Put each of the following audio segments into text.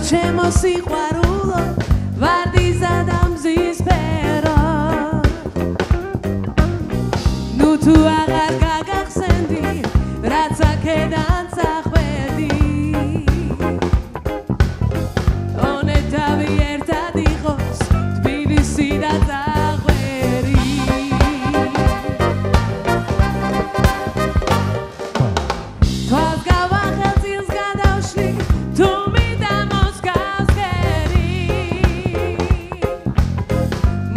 ჩემო სიყვარულო ვარდისა და მზის ფერო ნუ თუ აღარ გაგახსენდი რაც აქედან წახვედი ონეთავი ერთად იყოს თბილისი და წახვერი თვალს გავახელ წილს გადავშლი თუ მინდა მოსგავს გერი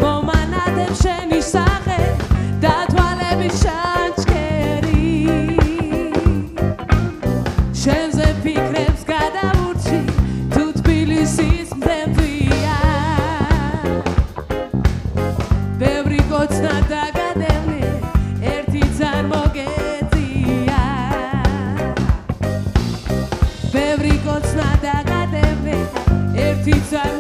მომანადებ შენი სახე და თვალების ჩანჩქერი შენზე ფიქრებს გადავურჩი თუ თბილისის მზემდია ბევრი კოცნა დაგადევნე ერთიც არ მოგეწია ბევრი კოცნა დაგადევნე ერთიც არ